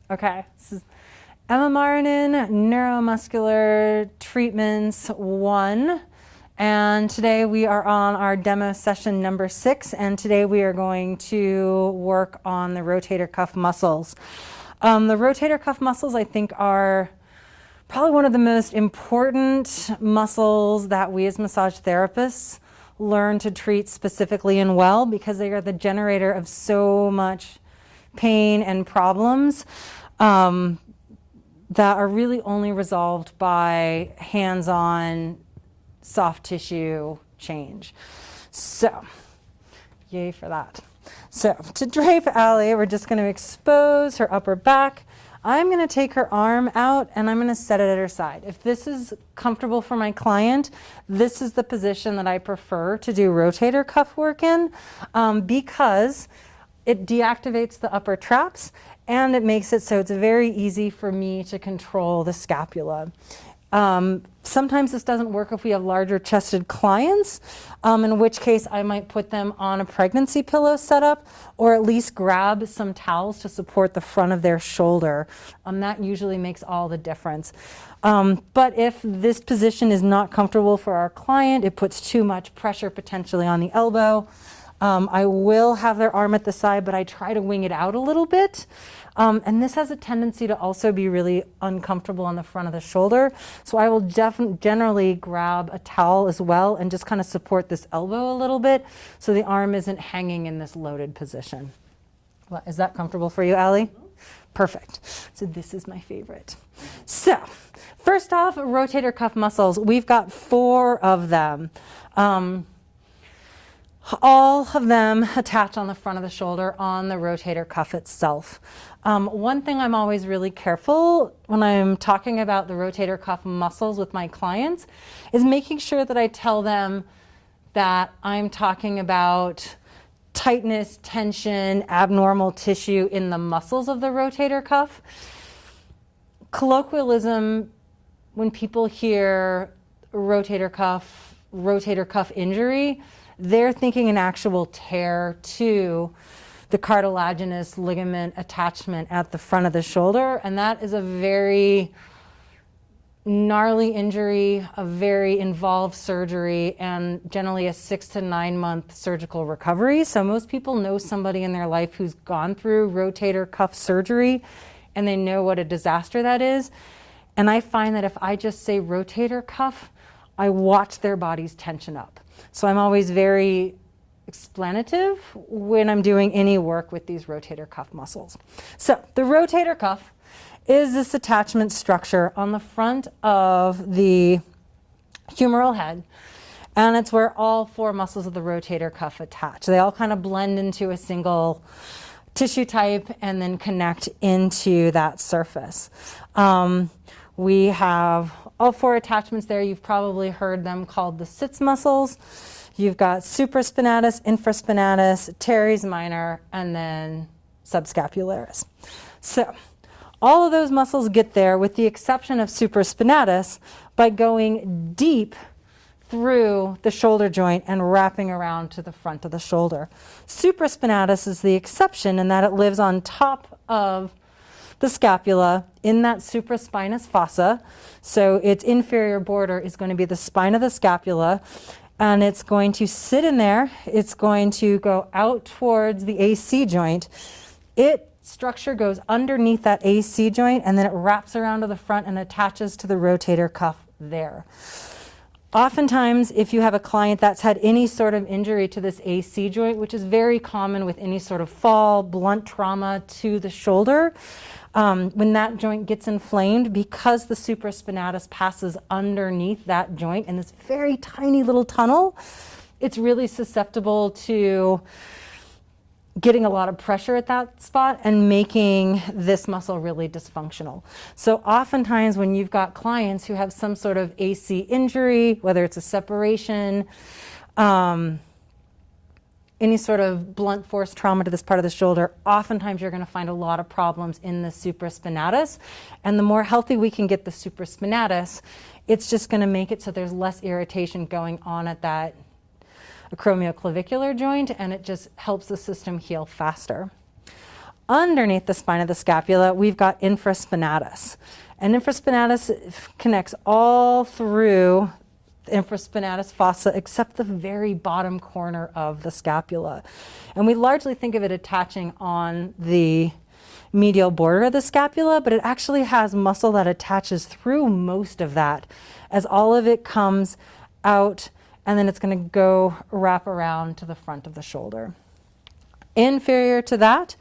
Okay, this is MMRNN Neuromuscular Treatments 1. And today we are on our demo session number 6, and today we are going to work on the rotator cuff muscles. The rotator cuff muscles, I think, are probably one of the most important muscles that we as massage therapists learn to treat specifically and well, because they are the generator of so much pain and problems that are really only resolved by hands-on soft tissue change. So, yay for that. So, to drape Allie, we're just going to expose her upper back. I'm going to take her arm out and I'm going to set it at her side. If this is comfortable for my client, this is the position that I prefer to do rotator cuff work in, because it deactivates the upper traps and it makes it so it's very easy for me to control the scapula. Sometimes this doesn't work if we have larger chested clients, in which case I might put them on a pregnancy pillow setup, or at least grab some towels to support the front of their shoulder. That usually makes all the difference. But if this position is not comfortable for our client, it puts too much pressure potentially on the elbow, I will have their arm at the side, but I try to wing it out a little bit. And this has a tendency to also be really uncomfortable on the front of the shoulder. So I will generally grab a towel as well and just kind of support this elbow a little bit so the arm isn't hanging in this loaded position. Well, is that comfortable for you, Allie? Perfect. So this is my favorite. So first off, rotator cuff muscles. We've got 4 of them. All of them attach on the front of the shoulder on the rotator cuff itself. One thing I'm always really careful when I'm talking about the rotator cuff muscles with my clients is making sure that I tell them that I'm talking about tightness, tension, abnormal tissue in the muscles of the rotator cuff. Colloquialism, when people hear rotator cuff injury, they're thinking an actual tear to the cartilaginous ligament attachment at the front of the shoulder, and that is a very gnarly injury, a very involved surgery, and generally a 6 to 9 month surgical recovery. So most people know somebody in their life who's gone through rotator cuff surgery, and they know what a disaster that is. And I find that if I just say rotator cuff, I watch their bodies tension up. So I'm always very explanative when I'm doing any work with these rotator cuff muscles. So the rotator cuff is this attachment structure on the front of the humeral head, and it's where all 4 muscles of the rotator cuff attach. They all kind of blend into a single tissue type and then connect into that surface. We have all 4 attachments there. You've probably heard them called the sits muscles. You've got Supraspinatus, Infraspinatus, Teres Minor, and then Subscapularis. So all of those muscles get there, with the exception of Supraspinatus, by going deep through the shoulder joint and wrapping around to the front of the shoulder. Supraspinatus is the exception in that it lives on top of the scapula in that supraspinous fossa. So its inferior border is going to be the spine of the scapula, and it's going to sit in there. It's going to go out towards the AC joint. Its structure goes underneath that AC joint, and then it wraps around to the front and attaches to the rotator cuff there. Oftentimes, if you have a client that's had any sort of injury to this AC joint, which is very common with any sort of fall, blunt trauma to the shoulder, when that joint gets inflamed, because the supraspinatus passes underneath that joint in this very tiny little tunnel, it's really susceptible to getting a lot of pressure at that spot and making this muscle really dysfunctional. So oftentimes when you've got clients who have some sort of AC injury, whether it's a separation, any sort of blunt force trauma to this part of the shoulder, oftentimes you're going to find a lot of problems in the supraspinatus. And the more healthy we can get the supraspinatus, it's just going to make it so there's less irritation going on at that acromioclavicular joint, and it just helps the system heal faster. Underneath the spine of the scapula, we've got infraspinatus. And infraspinatus connects all through the infraspinatus fossa except the very bottom corner of the scapula. And we largely think of it attaching on the medial border of the scapula, but it actually has muscle that attaches through most of that as all of it comes out, and then it's going to go wrap around to the front of the shoulder. Inferior to that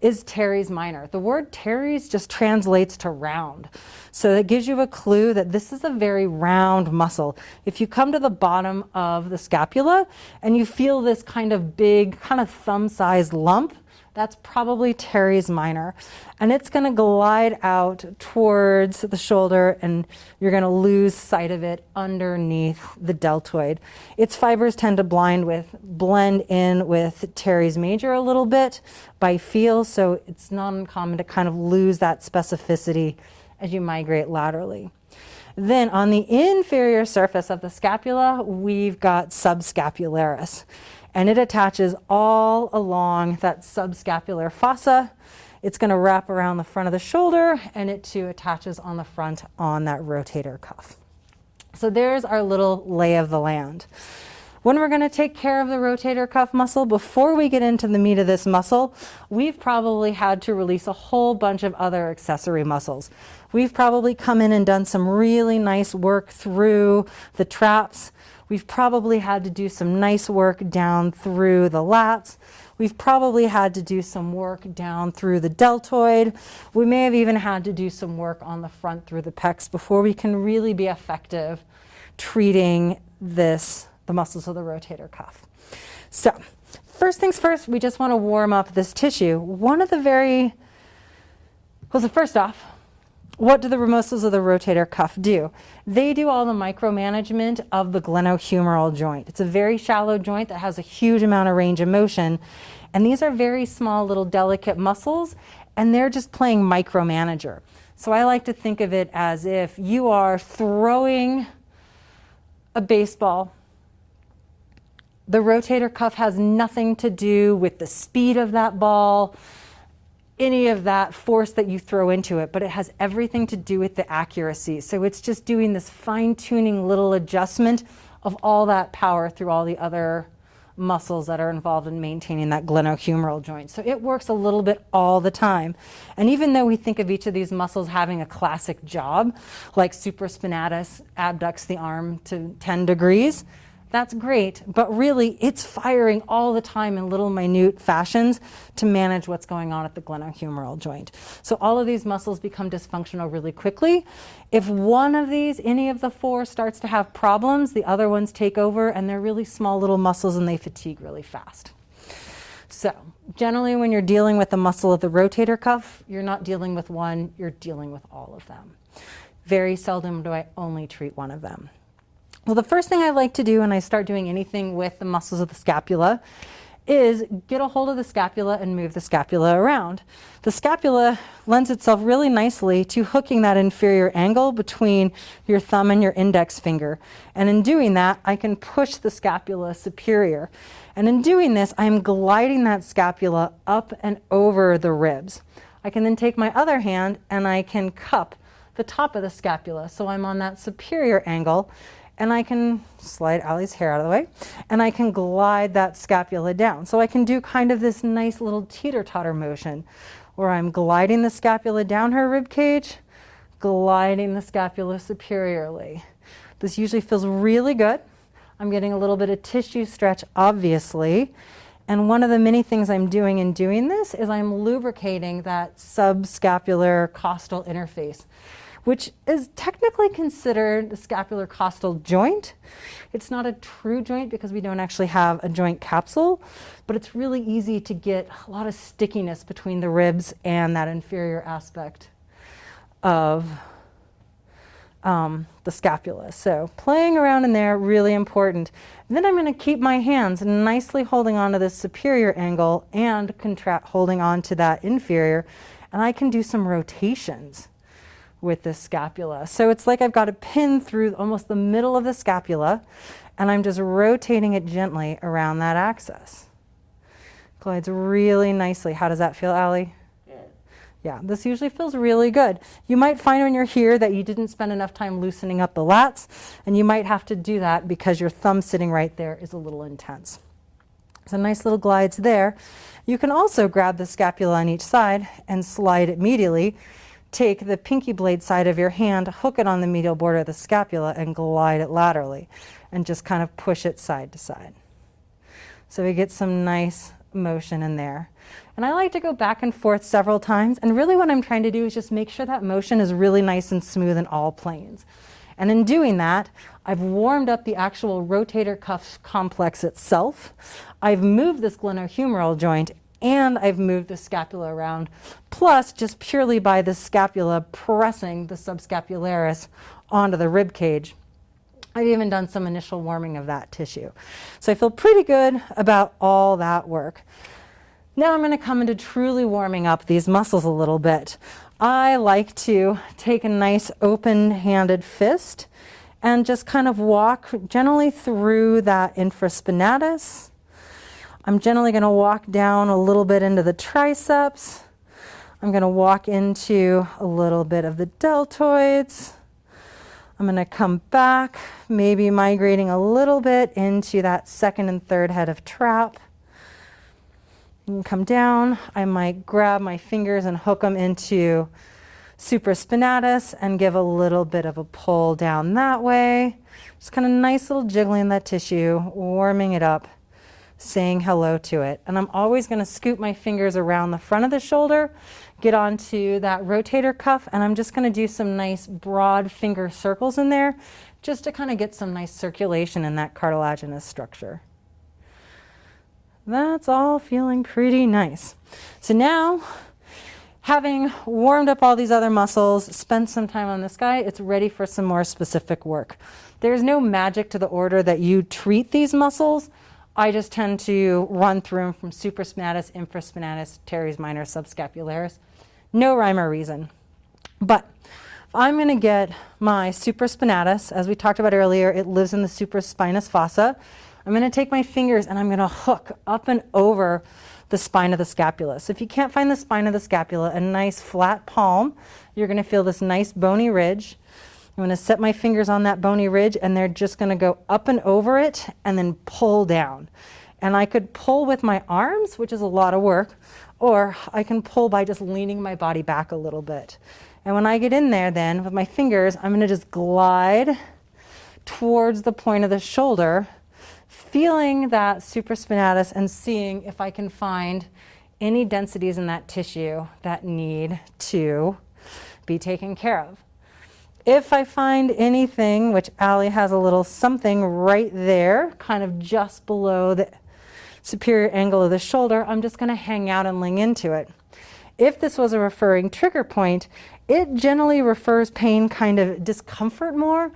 is Teres Minor. The word teres just translates to round. So that gives you a clue that this is a very round muscle. If you come to the bottom of the scapula and you feel this kind of big, kind of thumb-sized lump, that's probably Teres Minor. And it's going to glide out towards the shoulder and you're going to lose sight of it underneath the deltoid. Its fibers tend to blend in with Teres Major a little bit by feel, so it's not uncommon to kind of lose that specificity as you migrate laterally. Then on the inferior surface of the scapula, we've got Subscapularis. And it attaches all along that subscapular fossa. It's going to wrap around the front of the shoulder, and it too attaches on the front on that rotator cuff. So there's our little lay of the land. When we're going to take care of the rotator cuff muscle, before we get into the meat of this muscle, we've probably had to release a whole bunch of other accessory muscles. We've probably come in and done some really nice work through the traps. We've probably had to do some nice work down through the lats. We've probably had to do some work down through the deltoid. We may have even had to do some work on the front through the pecs before we can really be effective treating the muscles of the rotator cuff. So first things first, we just want to warm up this tissue. First off, what do the muscles of the rotator cuff do? They do all the micromanagement of the glenohumeral joint. It's a very shallow joint that has a huge amount of range of motion. And these are very small little delicate muscles, and they're just playing micromanager. So I like to think of it as if you are throwing a baseball. The rotator cuff has nothing to do with the speed of that ball, any of that force that you throw into it, but it has everything to do with the accuracy. So it's just doing this fine-tuning little adjustment of all that power through all the other muscles that are involved in maintaining that glenohumeral joint. So it works a little bit all the time. And even though we think of each of these muscles having a classic job, like supraspinatus abducts the arm to 10 degrees, that's great, but really it's firing all the time in little minute fashions to manage what's going on at the glenohumeral joint. So all of these muscles become dysfunctional really quickly. If one of these, any of the four, starts to have problems, the other ones take over, and they're really small little muscles and they fatigue really fast. So generally when you're dealing with the muscle of the rotator cuff, you're not dealing with one, you're dealing with all of them. Very seldom do I only treat one of them. Well, the first thing I like to do when I start doing anything with the muscles of the scapula is get a hold of the scapula and move the scapula around. The scapula lends itself really nicely to hooking that inferior angle between your thumb and your index finger. And in doing that, I can push the scapula superior. And in doing this, I'm gliding that scapula up and over the ribs. I can then take my other hand and I can cup the top of the scapula. So I'm on that superior angle. And I can slide Allie's hair out of the way, and I can glide that scapula down. So I can do kind of this nice little teeter-totter motion where I'm gliding the scapula down her rib cage, gliding the scapula superiorly. This usually feels really good. I'm getting a little bit of tissue stretch, obviously. And one of the many things I'm doing in doing this is I'm lubricating that subscapular costal interface, which is technically considered the scapular costal joint. It's not a true joint because we don't actually have a joint capsule, but it's really easy to get a lot of stickiness between the ribs and that inferior aspect of the scapula. So playing around in there, really important. And then I'm going to keep my hands nicely holding on to this superior angle and holding on to that inferior, and I can do some rotations with this scapula. So it's like I've got a pin through almost the middle of the scapula, and I'm just rotating it gently around that axis. Glides really nicely. How does that feel, Allie? Yeah, this usually feels really good. You might find when you're here that you didn't spend enough time loosening up the lats, and you might have to do that because your thumb sitting right there is a little intense. So nice little glides there. You can also grab the scapula on each side and slide it medially. Take the pinky blade side of your hand, hook it on the medial border of the scapula, and glide it laterally, and just kind of push it side to side. So we get some nice motion in there. And I like to go back and forth several times, and really what I'm trying to do is just make sure that motion is really nice and smooth in all planes. And in doing that, I've warmed up the actual rotator cuff complex itself. I've moved this glenohumeral joint, and I've moved the scapula around, plus just purely by the scapula pressing the subscapularis onto the rib cage. I've even done some initial warming of that tissue. So I feel pretty good about all that work. Now I'm going to come into truly warming up these muscles a little bit. I like to take a nice open-handed fist and just kind of walk gently through that infraspinatus. I'm generally going to walk down a little bit into the triceps. I'm going to walk into a little bit of the deltoids. I'm going to come back, maybe migrating a little bit into that second and third head of trap. And come down. I might grab my fingers and hook them into supraspinatus and give a little bit of a pull down that way. Just kind of nice little jiggling that tissue, warming it up, saying hello to it. And I'm always going to scoop my fingers around the front of the shoulder, get onto that rotator cuff, and I'm just going to do some nice broad finger circles in there just to kind of get some nice circulation in that cartilaginous structure. That's all feeling pretty nice. So now, having warmed up all these other muscles, spent some time on this guy, it's ready for some more specific work. There's no magic to the order that you treat these muscles. I just tend to run through them from supraspinatus, infraspinatus, Teres Minor, Subscapularis. No rhyme or reason. But I'm going to get my supraspinatus. As we talked about earlier, it lives in the supraspinous fossa. I'm going to take my fingers and I'm going to hook up and over the spine of the scapula. So if you can't find the spine of the scapula, a nice flat palm, you're going to feel this nice bony ridge. I'm going to set my fingers on that bony ridge and they're just going to go up and over it and then pull down. And I could pull with my arms, which is a lot of work, or I can pull by just leaning my body back a little bit. And when I get in there then with my fingers, I'm going to just glide towards the point of the shoulder, feeling that supraspinatus and seeing if I can find any densities in that tissue that need to be taken care of. If I find anything, which Allie has a little something right there, kind of just below the superior angle of the shoulder, I'm just going to hang out and lean into it. If this was a referring trigger point, it generally refers pain kind of discomfort more.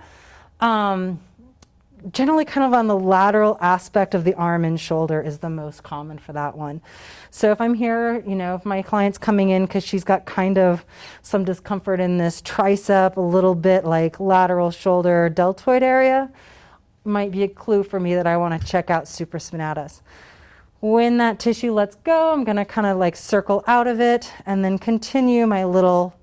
Generally kind of on the lateral aspect of the arm and shoulder is the most common for that one. So if I'm here, you know, if my client's coming in because she's got kind of some discomfort in this tricep, a little bit like lateral shoulder deltoid area, might be a clue for me that I want to check out supraspinatus. When that tissue lets go, I'm going to kind of like circle out of it and then continue my little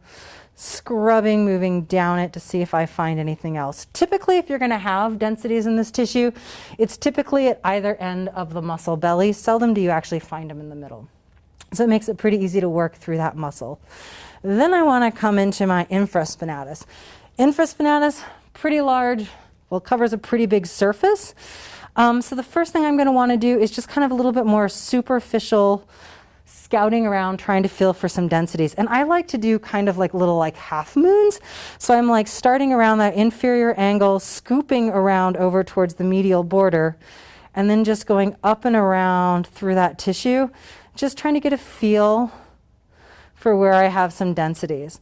scrubbing, moving down it to see if I find anything else. Typically, if you're going to have densities in this tissue, it's typically at either end of the muscle belly. Seldom do you actually find them in the middle. So it makes it pretty easy to work through that muscle. Then I want to come into my infraspinatus. Infraspinatus, pretty large, well, covers a pretty big surface. So the first thing I'm going to want to do is just kind of a little bit more superficial scouting around, trying to feel for some densities. And I like to do kind of like little like half moons. So I'm like starting around that inferior angle, scooping around over towards the medial border, and then just going up and around through that tissue, just trying to get a feel for where I have some densities.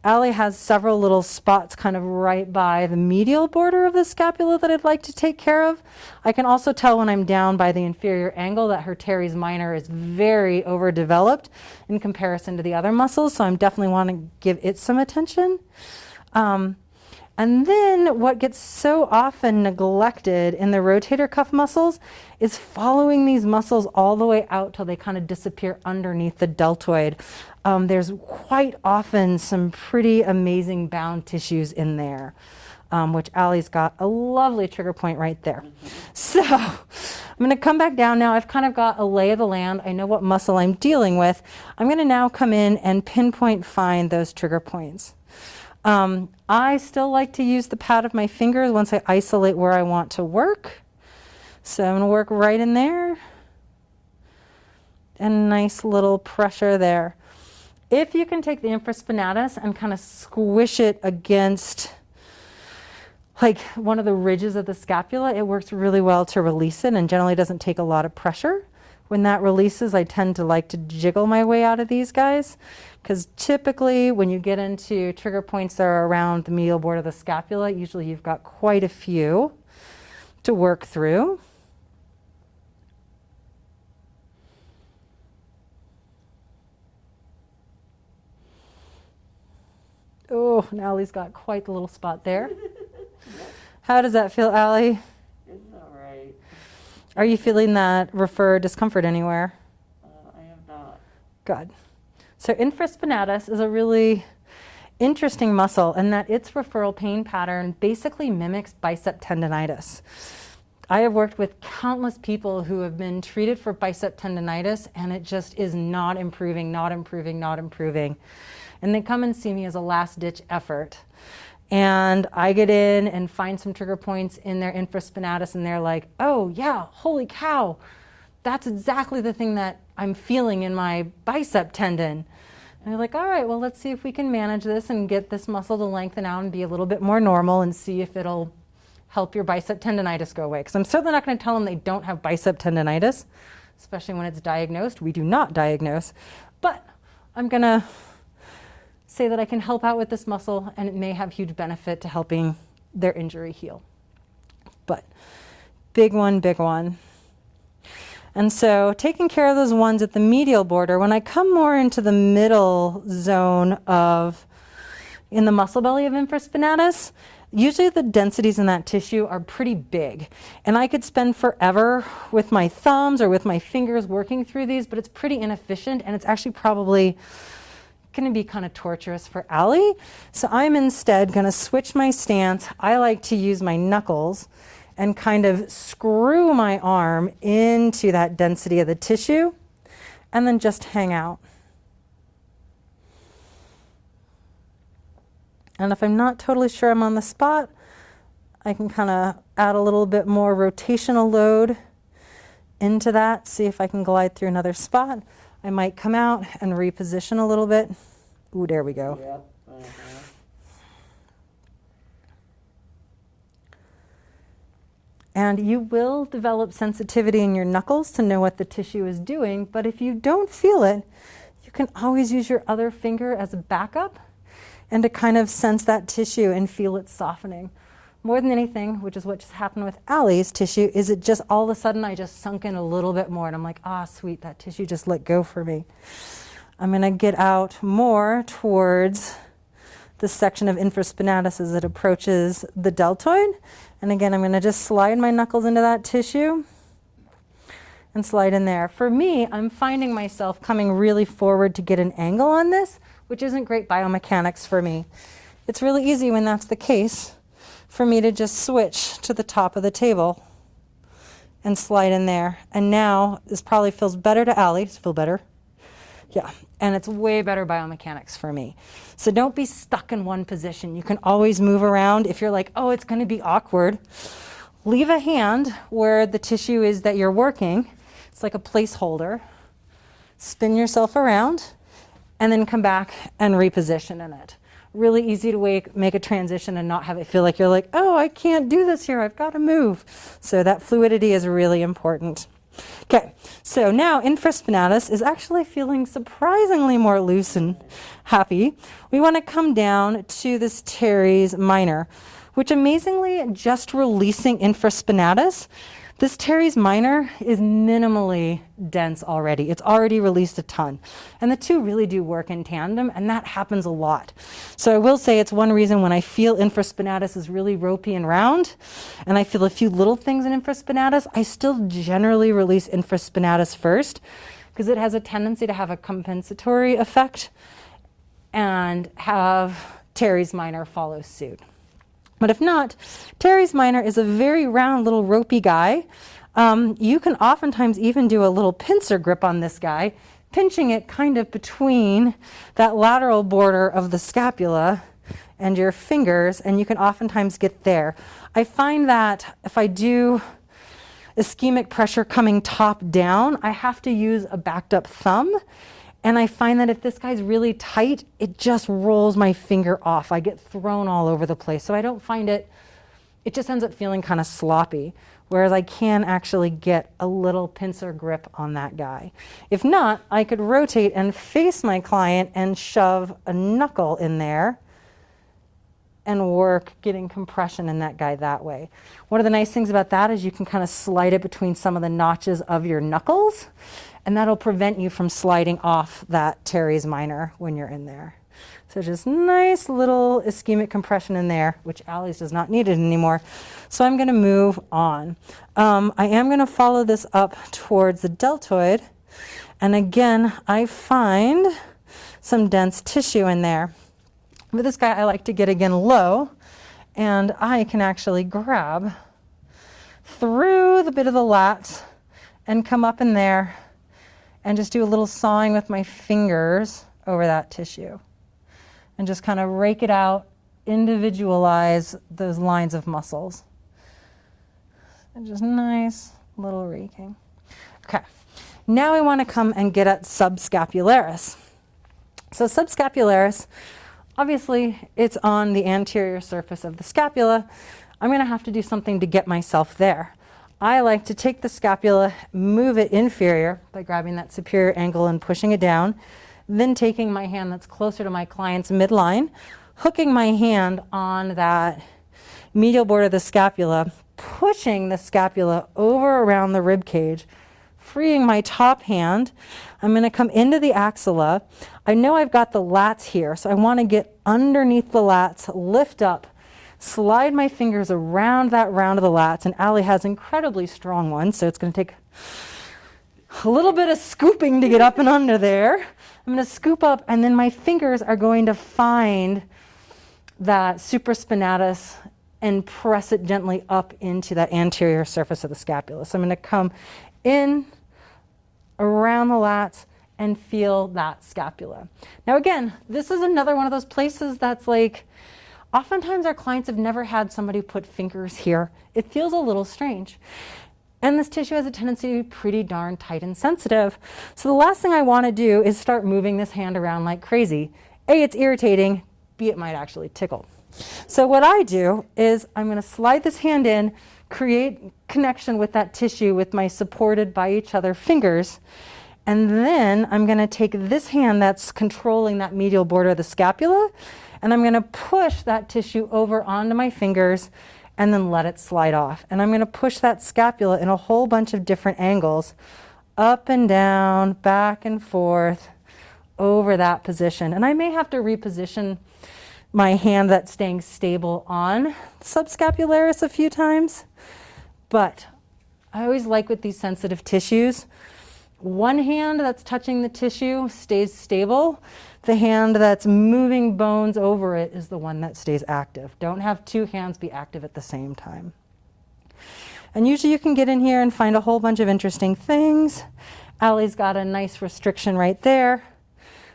Allie has several little spots kind of right by the medial border of the scapula that I'd like to take care of. I can also tell when I'm down by the inferior angle that her Teres Minor is very overdeveloped in comparison to the other muscles, so I'm definitely want to give it some attention. And then what gets so often neglected in the rotator cuff muscles is following these muscles all the way out till they kind of disappear underneath the deltoid. there's quite often some pretty amazing bound tissues in there, which Allie's got a lovely trigger point right there. So I'm going to come back down now. I've kind of got a lay of the land. I know what muscle I'm dealing with. I'm going to now come in and pinpoint find those trigger points. I still like to use the pad of my fingers once I isolate where I want to work. So I'm going to work right in there. And nice little pressure there. If you can take the infraspinatus and kind of squish it against like one of the ridges of the scapula, it works really well to release it and generally doesn't take a lot of pressure. When that releases, I tend to like to jiggle my way out of these guys, because typically when you get into trigger points that are around the medial border of the scapula, usually you've got quite a few to work through. Oh, and Allie's got quite the little spot there. How does that feel, Allie? It's all right. Are you feeling that refer discomfort anywhere? I am not. Good. So infraspinatus is a really interesting muscle in that its referral pain pattern basically mimics bicep tendonitis. I have worked with countless people who have been treated for bicep tendonitis and it just is not improving, not improving, not improving. And they come and see me as a last-ditch effort. And I get in and find some trigger points in their infraspinatus and they're like, oh yeah, holy cow, that's exactly the thing that I'm feeling in my bicep tendon. And they're like, all right, well, let's see if we can manage this and get this muscle to lengthen out and be a little bit more normal and see if it'll help your bicep tendonitis go away. Because I'm certainly not going to tell them they don't have bicep tendonitis, especially when it's diagnosed. We do not diagnose. But I'm going to say that I can help out with this muscle and it may have huge benefit to helping their injury heal. But big one, big one. And so taking care of those ones at the medial border, when I come more into the middle zone in the muscle belly of infraspinatus, usually the densities in that tissue are pretty big. And I could spend forever with my thumbs or with my fingers working through these, but it's pretty inefficient and it's actually probably going to be kind of torturous for Allie. So I'm instead going to switch my stance. I like to use my knuckles and kind of screw my arm into that density of the tissue and then just hang out. And if I'm not totally sure I'm on the spot, I can kind of add a little bit more rotational load into that, see if I can glide through another spot. I might come out and reposition a little bit. Ooh, there we go. Yep. And you will develop sensitivity in your knuckles to know what the tissue is doing, but if you don't feel it, you can always use your other finger as a backup and to kind of sense that tissue and feel it softening. More than anything, which is what just happened with Allie's tissue, is it just all of a sudden I just sunk in a little bit more and I'm like, ah, sweet, that tissue just let go for me. I'm going to get out more towards the section of infraspinatus as it approaches the deltoid. And again, I'm going to just slide my knuckles into that tissue and slide in there. For me, I'm finding myself coming really forward to get an angle on this, which isn't great biomechanics for me. It's really easy when that's the case for me to just switch to the top of the table and slide in there. And now this probably feels better to Allie. Does it feel better? Yeah, and it's way better biomechanics for me. So don't be stuck in one position. You can always move around. If you're like, oh, it's going to be awkward, leave a hand where the tissue is that you're working. It's like a placeholder. Spin yourself around and then come back and reposition in it. Really easy to make a transition and not have it feel like you're like, oh, I can't do this here. I've got to move. So that fluidity is really important. Okay, so now infraspinatus is actually feeling surprisingly more loose and happy. We want to come down to this Teres Minor, which amazingly just releasing infraspinatus. This Teres Minor is minimally dense already. It's already released a ton. And the two really do work in tandem, and that happens a lot. So I will say it's one reason when I feel infraspinatus is really ropey and round, and I feel a few little things in infraspinatus, I still generally release infraspinatus first, because it has a tendency to have a compensatory effect and have Teres Minor follow suit. But if not, Teres Minor is a very round little ropey guy. You can oftentimes even do a little pincer grip on this guy, pinching it kind of between that lateral border of the scapula and your fingers, and you can oftentimes get there. I find that if I do ischemic pressure coming top down, I have to use a backed up thumb. And I find that if this guy's really tight, it just rolls my finger off. I get thrown all over the place. So I don't find it just ends up feeling kind of sloppy. Whereas I can actually get a little pincer grip on that guy. If not, I could rotate and face my client and shove a knuckle in there and work getting compression in that guy that way. One of the nice things about that is you can kind of slide it between some of the notches of your knuckles, and that'll prevent you from sliding off that Teres Minor when you're in there. So just nice little ischemic compression in there, which Allie's does not need it anymore. So I'm gonna move on. I am gonna follow this up towards the deltoid. And again, I find some dense tissue in there. With this guy, I like to get again low, and I can actually grab through the bit of the lats and come up in there and just do a little sawing with my fingers over that tissue. And just kind of rake it out, individualize those lines of muscles. And just nice little raking. Okay, now I want to come and get at subscapularis. So subscapularis, obviously it's on the anterior surface of the scapula. I'm going to have to do something to get myself there. I like to take the scapula, move it inferior by grabbing that superior angle and pushing it down, then taking my hand that's closer to my client's midline, hooking my hand on that medial border of the scapula, pushing the scapula over around the rib cage, freeing my top hand. I'm going to come into the axilla. I know I've got the lats here, so I want to get underneath the lats, lift up, slide my fingers around that round of the lats, and Allie has incredibly strong ones, so it's going to take a little bit of scooping to get up and under there. I'm going to scoop up, and then my fingers are going to find that supraspinatus and press it gently up into that anterior surface of the scapula. So I'm going to come in around the lats and feel that scapula. Now again, this is another one of those places that's like, oftentimes our clients have never had somebody put fingers here. It feels a little strange. And this tissue has a tendency to be pretty darn tight and sensitive. So the last thing I want to do is start moving this hand around like crazy. A, it's irritating. B, it might actually tickle. So what I do is I'm going to slide this hand in, create connection with that tissue with my supported by each other fingers. And then I'm going to take this hand that's controlling that medial border of the scapula, and I'm going to push that tissue over onto my fingers and then let it slide off. And I'm going to push that scapula in a whole bunch of different angles, up and down, back and forth, over that position. And I may have to reposition my hand that's staying stable on subscapularis a few times. But I always like with these sensitive tissues, one hand that's touching the tissue stays stable. The hand that's moving bones over it is the one that stays active. Don't have two hands be active at the same time. And usually you can get in here and find a whole bunch of interesting things. Allie's got a nice restriction right there.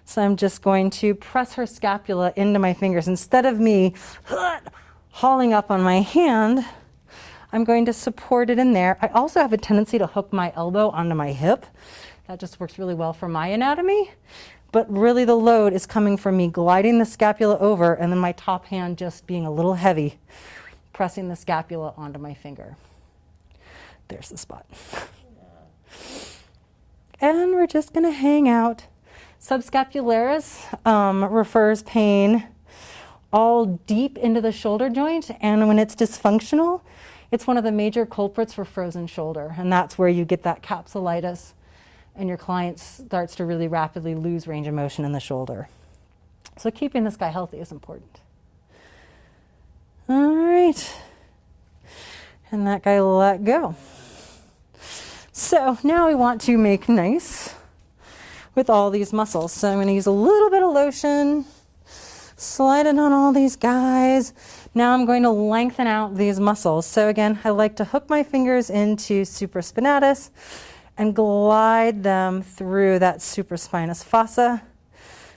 So I'm just going to press her scapula into my fingers. Instead of me hauling up on my hand, I'm going to support it in there. I also have a tendency to hook my elbow onto my hip. That just works really well for my anatomy. But really the load is coming from me gliding the scapula over and then my top hand just being a little heavy, pressing the scapula onto my finger. There's the spot. And we're just going to hang out. Subscapularis refers pain all deep into the shoulder joint, and when it's dysfunctional, it's one of the major culprits for frozen shoulder, and that's where you get that capsulitis and your client starts to really rapidly lose range of motion in the shoulder. So keeping this guy healthy is important. All right. And that guy let go. So now we want to make nice with all these muscles. So I'm going to use a little bit of lotion, slide it on all these guys. Now I'm going to lengthen out these muscles. So again, I like to hook my fingers into supraspinatus and glide them through that supraspinous fossa.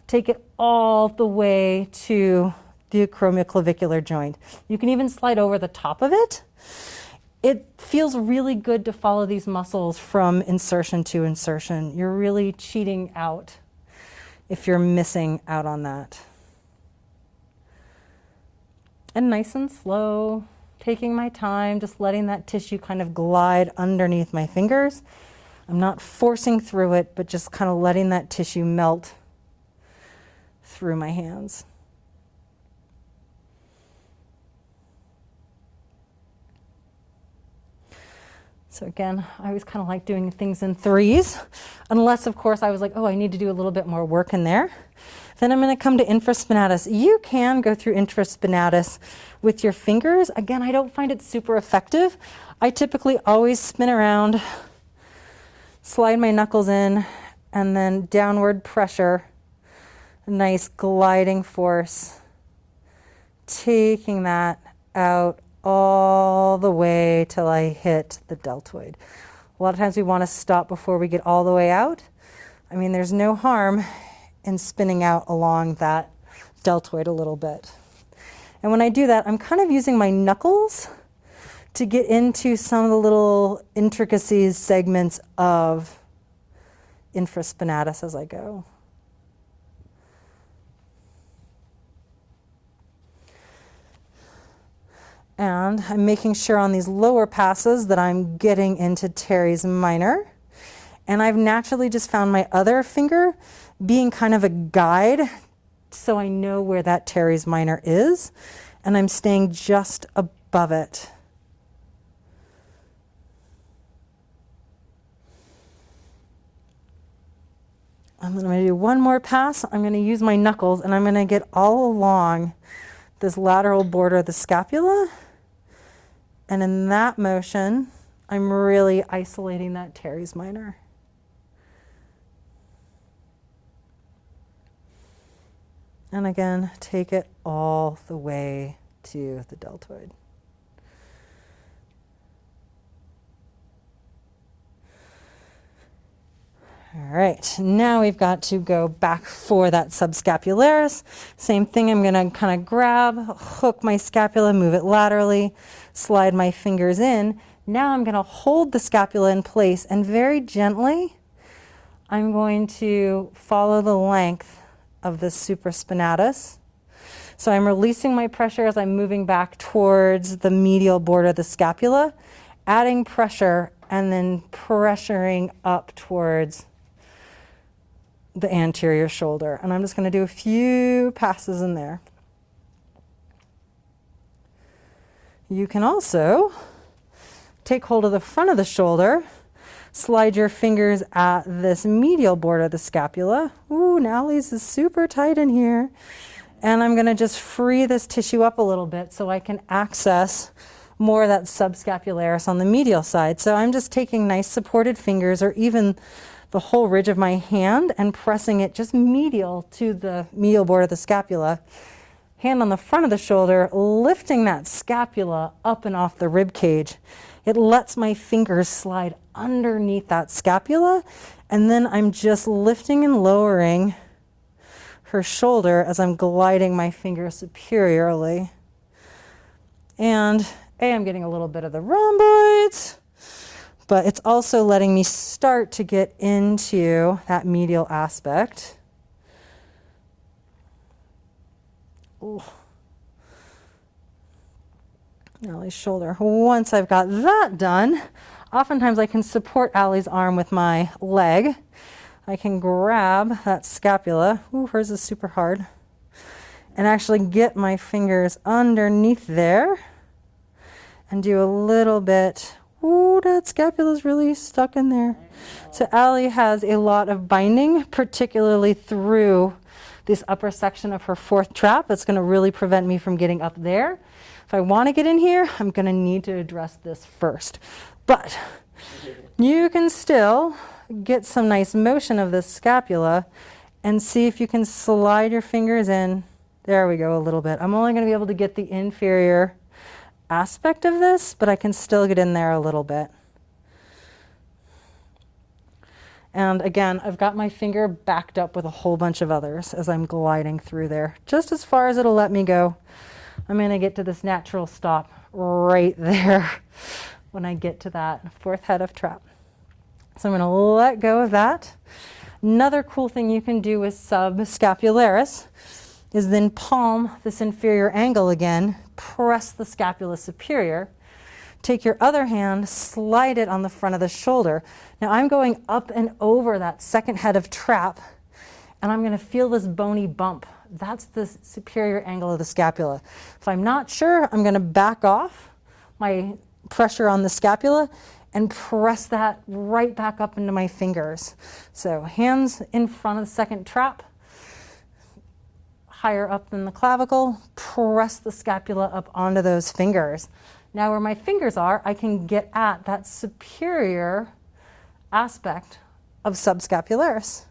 Take it all the way to the acromioclavicular joint. You can even slide over the top of it. It feels really good to follow these muscles from insertion to insertion. You're really cheating out if you're missing out on that. And nice and slow, taking my time, just letting that tissue kind of glide underneath my fingers. I'm not forcing through it, but just kind of letting that tissue melt through my hands. So again, I always kind of like doing things in threes, unless of course I was like, oh, I need to do a little bit more work in there. Then I'm going to come to infraspinatus. You can go through infraspinatus with your fingers. Again, I don't find it super effective. I typically always spin around, slide my knuckles in, and then downward pressure, a nice gliding force, taking that out all the way till I hit the deltoid. A lot of times we want to stop before we get all the way out. I mean, there's no harm in spinning out along that deltoid a little bit. And when I do that, I'm kind of using my knuckles to get into some of the little intricacies, segments of infraspinatus as I go. And I'm making sure on these lower passes that I'm getting into Teres Minor. And I've naturally just found my other finger being kind of a guide so I know where that Teres Minor is. And I'm staying just above it. I'm going to do one more pass. I'm going to use my knuckles and I'm going to get all along this lateral border of the scapula. And in that motion, I'm really isolating that Teres Minor. And again, take it all the way to the deltoid. All right, now we've got to go back for that subscapularis. Same thing, I'm gonna kind of grab, hook my scapula, move it laterally, slide my fingers in. Now I'm gonna hold the scapula in place and very gently, I'm going to follow the length of the supraspinatus. So I'm releasing my pressure as I'm moving back towards the medial border of the scapula, adding pressure and then pressuring up towards the anterior shoulder. And I'm just going to do a few passes in there. You can also take hold of the front of the shoulder, slide your fingers at this medial border of the scapula. Ooh, now this is super tight in here. And I'm going to just free this tissue up a little bit so I can access more of that subscapularis on the medial side. So I'm just taking nice supported fingers or even the whole ridge of my hand and pressing it just medial to the medial border of the scapula. Hand on the front of the shoulder, lifting that scapula up and off the rib cage. It lets my fingers slide underneath that scapula, and then I'm just lifting and lowering her shoulder as I'm gliding my finger superiorly. And I'm getting a little bit of the rhomboids, but it's also letting me start to get into that medial aspect. Ooh. Allie's shoulder. Once I've got that done, oftentimes I can support Allie's arm with my leg. I can grab that scapula. Ooh, hers is super hard. And actually get my fingers underneath there and do a little bit. Ooh, that scapula's really stuck in there. So Allie has a lot of binding, particularly through this upper section of her fourth trap. That's going to really prevent me from getting up there. If I want to get in here, I'm going to need to address this first. But you can still get some nice motion of this scapula and see if you can slide your fingers in. There we go, a little bit. I'm only going to be able to get the inferior aspect of this, but I can still get in there a little bit. And again, I've got my finger backed up with a whole bunch of others as I'm gliding through there, just as far as it'll let me go. I'm going to get to this natural stop right there when I get to that fourth head of trap. So I'm going to let go of that. Another cool thing you can do with Subscapularis is then palm this inferior angle again, press the scapula superior, take your other hand, slide it on the front of the shoulder. Now I'm going up and over that second head of trap, and I'm going to feel this bony bump. That's the superior angle of the scapula. If I'm not sure, I'm going to back off my pressure on the scapula and press that right back up into my fingers. So hands in front of the second trap, higher up than the clavicle, press the scapula up onto those fingers. Now where my fingers are, I can get at that superior aspect of subscapularis.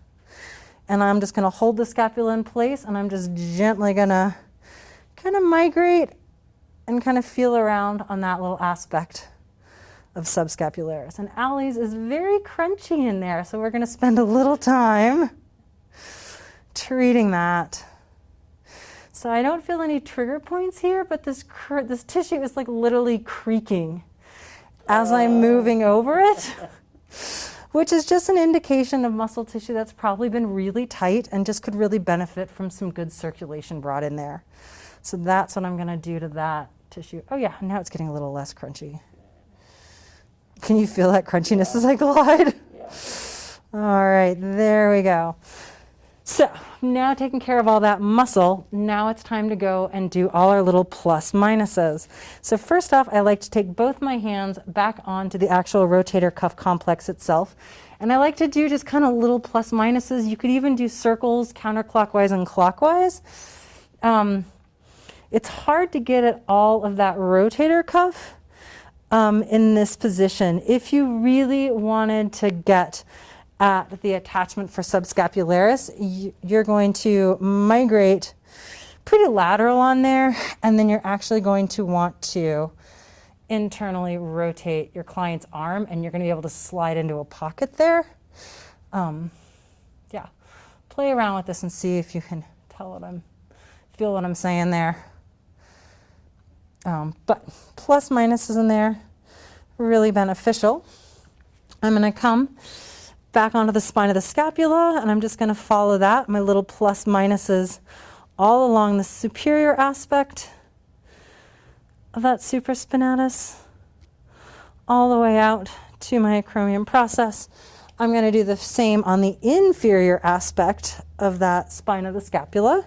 And I'm just going to hold the scapula in place, and I'm just gently going to kind of migrate and kind of feel around on that little aspect of subscapularis. And Allie's is very crunchy in there, so we're going to spend a little time treating that. So I don't feel any trigger points here, but this tissue is like literally creaking as I'm moving over it, which is just an indication of muscle tissue that's probably been really tight and just could really benefit from some good circulation brought in there. So that's what I'm going to do to that tissue. Oh yeah, now it's getting a little less crunchy. Can you feel that crunchiness as I glide? Yeah. All right, there we go. So now taking care of all that muscle, now it's time to go and do all our little plus minuses. So first off, I like to take both my hands back onto the actual rotator cuff complex itself. And I like to do just kind of little plus minuses. You could even do circles counterclockwise and clockwise. It's hard to get at all of that rotator cuff in this position. If you really wanted to get at the attachment for subscapularis, you're going to migrate pretty lateral on there, and then you're actually going to want to internally rotate your client's arm, and you're going to be able to slide into a pocket there. Yeah, play around with this and see if you can feel what I'm saying there. But plus minuses in there, really beneficial. I'm going to come back onto the spine of the scapula, and I'm just going to follow that, my little plus minuses all along the superior aspect of that supraspinatus, all the way out to my acromion process. I'm going to do the same on the inferior aspect of that spine of the scapula.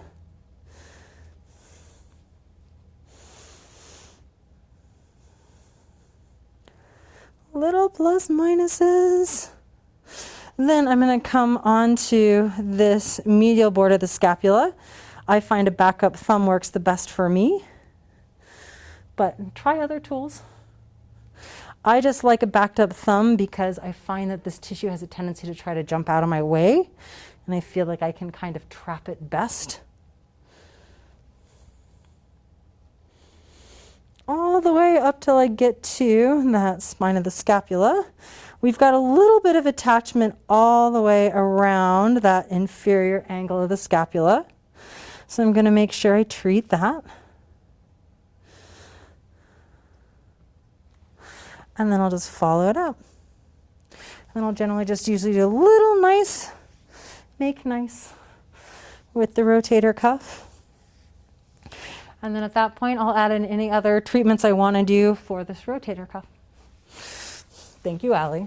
Little plus minuses. Then I'm going to come onto this medial border of the scapula. I find a backup thumb works the best for me, but try other tools. I just like a backed up thumb because I find that this tissue has a tendency to try to jump out of my way, and I feel like I can kind of trap it best. All the way up till I get to that spine of the scapula. We've got a little bit of attachment all the way around that inferior angle of the scapula. So I'm going to make sure I treat that. And then I'll just follow it up. And I'll generally just usually do a little nice, make nice with the rotator cuff. And then at that point, I'll add in any other treatments I want to do for this rotator cuff. Thank you, Allie.